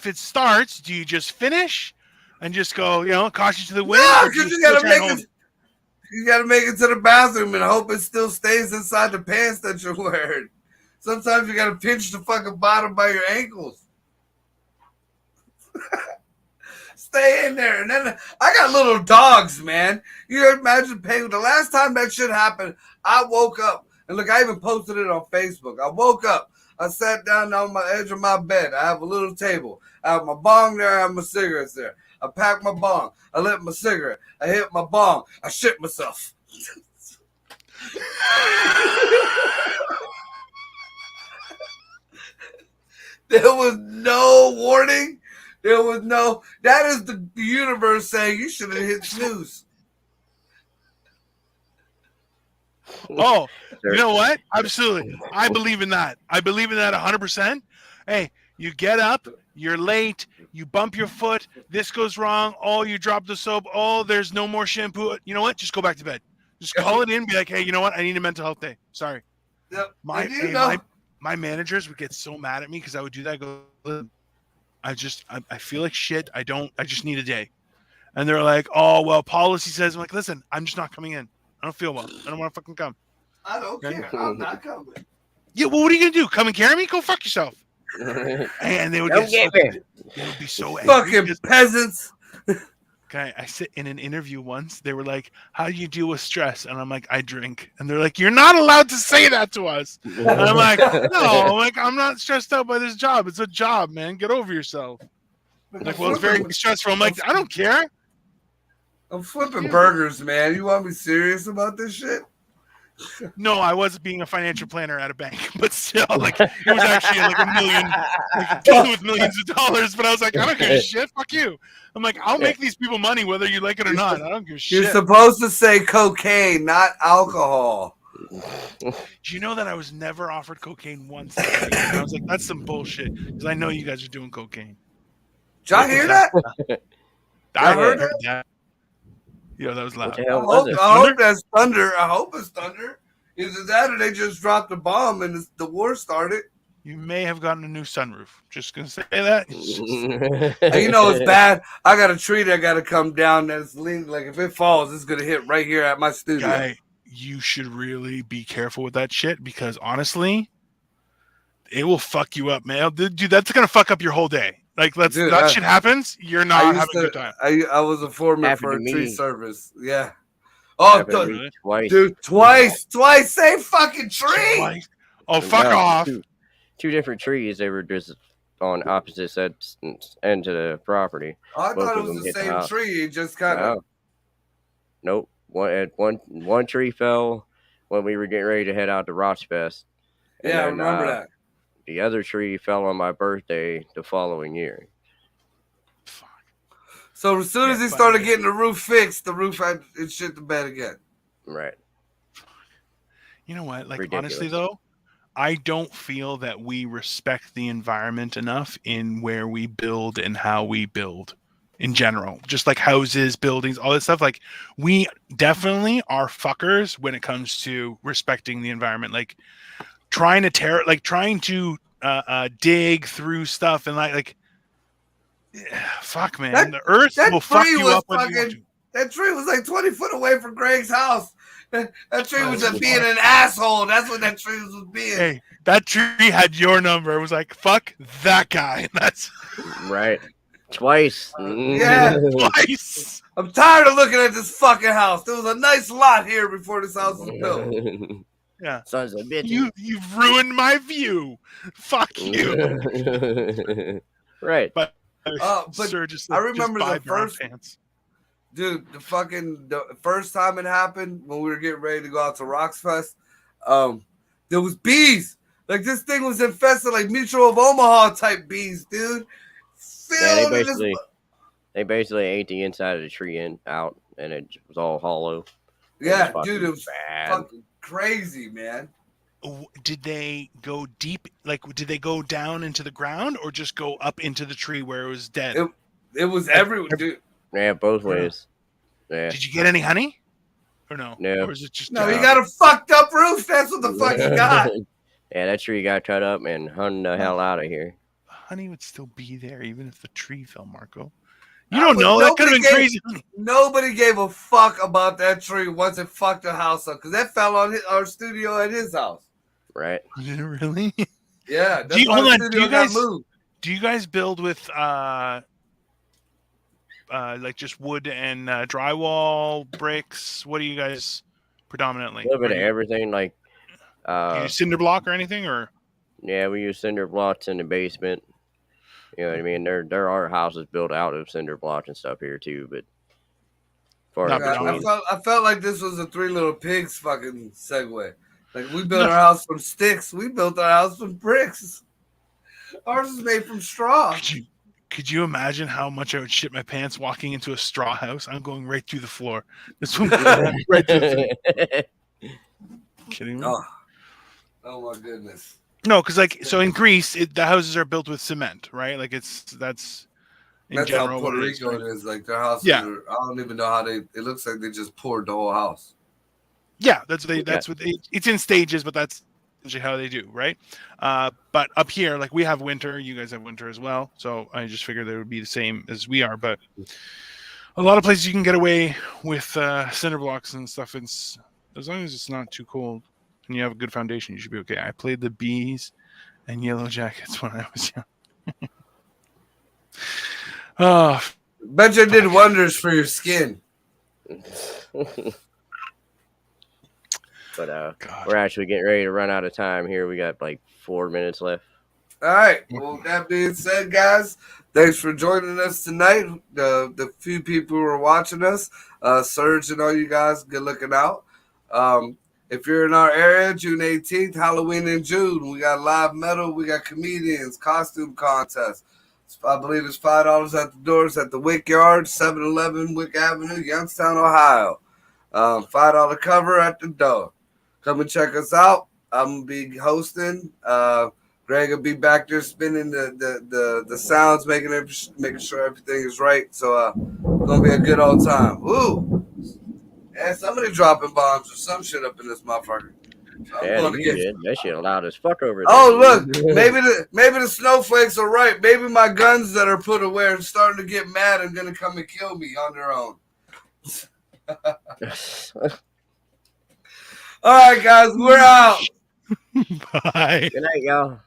Speaker 2: it starts, do you just finish and just go, caution to the wind?
Speaker 1: No,
Speaker 2: or do
Speaker 1: because
Speaker 2: you
Speaker 1: you
Speaker 2: still
Speaker 1: gotta
Speaker 2: try and
Speaker 1: make
Speaker 2: hold
Speaker 1: it. You gotta make it to the bathroom and hope it still stays inside the pants that you're wearing. Sometimes you gotta pinch the fucking bottom by your ankles. Stay in there. And then I got little dogs, man. You imagine paying. The last time that shit happened, I woke up. And look, I even posted it on Facebook. I woke up. I sat down on my edge of my bed. I have a little table. I have my bong there. I have my cigarettes there. I packed my bong. I lit my cigarette. I hit my bong. I shit myself. There was no warning. There was no. That is the universe saying you should have hit snooze.
Speaker 2: Oh, you know what? Absolutely. I believe in that. I believe in that 100%. Hey, you get up, you're late, you bump your foot, this goes wrong, oh, you drop the soap, oh, there's no more shampoo. You know what? Just go back to bed. Just call it in, be like, hey, you know what? I need a mental health day. Sorry.
Speaker 1: Yep.
Speaker 2: My managers would get so mad at me because I would do that. I feel like shit. I just need a day. And they're like, oh, well, policy says. I'm like, listen, I'm just not coming in. I don't feel well. I don't want to fucking come.
Speaker 1: I don't care. I'm not coming.
Speaker 2: Yeah, well, what are you going to do? Come and carry me? Go fuck yourself. And they would they would be so angry.
Speaker 1: Fucking peasants.
Speaker 2: Okay, I sit in an interview once. They were like, how do you deal with stress? And I'm like, I drink. And they're like, you're not allowed to say that to us. And I'm like, no, I'm not stressed out by this job. It's a job, man. Get over yourself. Like, well, it's very stressful. I'm like, I don't care.
Speaker 1: I'm flipping burgers, man. You want me serious about this shit?
Speaker 2: No, I was being a financial planner at a bank, but still, like, it was actually like a million, like, dealing with millions of dollars. But I was like, I don't give a shit. Fuck you. I'm like, I'll make these people money whether you like it or not. I don't give a shit.
Speaker 1: You're supposed to say cocaine, not alcohol.
Speaker 2: Do you know that I was never offered cocaine once? I was like, that's some bullshit because I know you guys are doing cocaine.
Speaker 1: Did y'all hear that?
Speaker 2: I heard that. Yeah, that was loud.
Speaker 1: I hope that's thunder. I hope it's thunder. Either that or they just dropped a bomb and the war started.
Speaker 2: You may have gotten a new sunroof. Just gonna say that.
Speaker 1: You know it's bad. I got a tree that got to come down. That's leaning. Like if it falls, it's gonna hit right here at my studio.
Speaker 2: Guy, you should really be careful with that shit because honestly, it will fuck you up, man. Dude, that's gonna fuck up your whole day. Like, that shit happens, you're not having a good time.
Speaker 1: I was a foreman for a tree service. Yeah.
Speaker 3: Oh, twice.
Speaker 1: Dude, twice. Same fucking tree.
Speaker 2: Twice. Oh, fuck off.
Speaker 3: Two different trees. They were just on opposite ends of the property.
Speaker 1: Oh, I thought it was the same tree. It just kind of.
Speaker 3: Nope. One tree fell when we were getting ready to head out to Rochfest.
Speaker 1: Yeah, I remember that.
Speaker 3: The other tree fell on my birthday the following year.
Speaker 2: Fuck.
Speaker 1: So as soon as he started getting the roof fixed, the roof had it shit the bed again.
Speaker 3: Right.
Speaker 2: You know what? Like, honestly, though, I don't feel that we respect the environment enough in where we build and how we build in general. Just like houses, buildings, all this stuff. Like, we definitely are fuckers when it comes to respecting the environment. Like, trying to dig through stuff and like fuck, man. The earth will fuck you up.
Speaker 1: That tree was like 20 foot away from Greg's house. That tree was just being an asshole. That's what that tree was being.
Speaker 2: Hey, that tree had your number. It was like, fuck that guy. That's
Speaker 3: right. Twice.
Speaker 1: Yeah,
Speaker 2: twice.
Speaker 1: I'm tired of looking at this fucking house. There was a nice lot here before this house was built.
Speaker 2: Yeah.
Speaker 3: Sons of bitches.
Speaker 2: You've ruined my view. Fuck you.
Speaker 3: Right.
Speaker 2: But
Speaker 1: sir, I remember the first dude, the first time it happened when we were getting ready to go out to Roxfest, there was bees. Like this thing was infested like Mutual of Omaha type bees, dude.
Speaker 3: Yeah, they basically ate the inside of the tree out and it was all hollow.
Speaker 1: Yeah, dude, it was fucking crazy, man.
Speaker 2: Did they go deep? Like, did they go down into the ground or just go up into the tree where it was dead?
Speaker 1: It was everywhere, dude.
Speaker 3: Yeah, both ways. Yeah.
Speaker 2: Did you get any honey? Or no?
Speaker 3: No.
Speaker 2: Or is it just
Speaker 1: no? He got a fucked up roof. That's what the fuck he got.
Speaker 3: Yeah, that tree got cut up and hung the hell out of here.
Speaker 2: Honey would still be there even if the tree fell, Marco. You don't know. That could have been crazy.
Speaker 1: Nobody gave a fuck about that tree once it fucked the house up because that fell on our studio at his house.
Speaker 3: Right.
Speaker 2: Did it really?
Speaker 1: Yeah. That's why the studio got moved.
Speaker 2: Do you guys build with like just wood and drywall, bricks? What do you guys predominantly?
Speaker 3: A little bit of everything. Like,
Speaker 2: do you use cinder block or anything, or?
Speaker 3: Yeah, we use cinder blocks in the basement. You know what I mean? There are houses built out of cinder block and stuff here too, but
Speaker 1: I felt like this was a Three Little Pigs fucking segue. Like we built our house from sticks. We built our house from bricks. Ours is made from straw.
Speaker 2: Could you imagine how much I would shit my pants walking into a straw house? I'm going right through the floor. This one right through the floor. Kidding me?
Speaker 1: Oh my goodness.
Speaker 2: No, because so in Greece, the houses are built with cement, right? Like that's
Speaker 1: how Puerto Rico is. Like their houses are, I don't even know how it looks like they just poured the whole house.
Speaker 2: Yeah, that's what it's in stages, but that's usually how they do, right? But up here, like we have winter, you guys have winter as well. So I just figured they would be the same as we are. But a lot of places you can get away with cinder blocks and stuff. As long as it's not too cold and you have a good foundation, you should be okay. I played the Bees and Yellow Jackets when I was young.
Speaker 1: Bet you did wonders for your skin.
Speaker 3: But we're actually getting ready to run out of time here. We got like 4 minutes left.
Speaker 1: All right. Well, that being said, guys, thanks for joining us tonight. The few people who are watching us, Serge and all you guys, good looking out. If you're in our area, June 18th, Halloween in June, we got live metal, we got comedians, costume contest. I believe it's $5 at the doors at the Wick Yard, 711 Wick Avenue, Youngstown, Ohio. $5 cover at the door. Come and check us out. I'm gonna be hosting. Greg will be back there spinning the sounds, making sure everything is right. So it's gonna be a good old time. Ooh, and somebody dropping bombs or some shit up in this motherfucker. So
Speaker 3: that shit loud as fuck over there.
Speaker 1: Oh look, maybe the snowflakes are right. Maybe my guns that are put away are starting to get mad and gonna come and kill me on their own. All right, guys, we're out.
Speaker 2: Bye.
Speaker 3: Good night, y'all.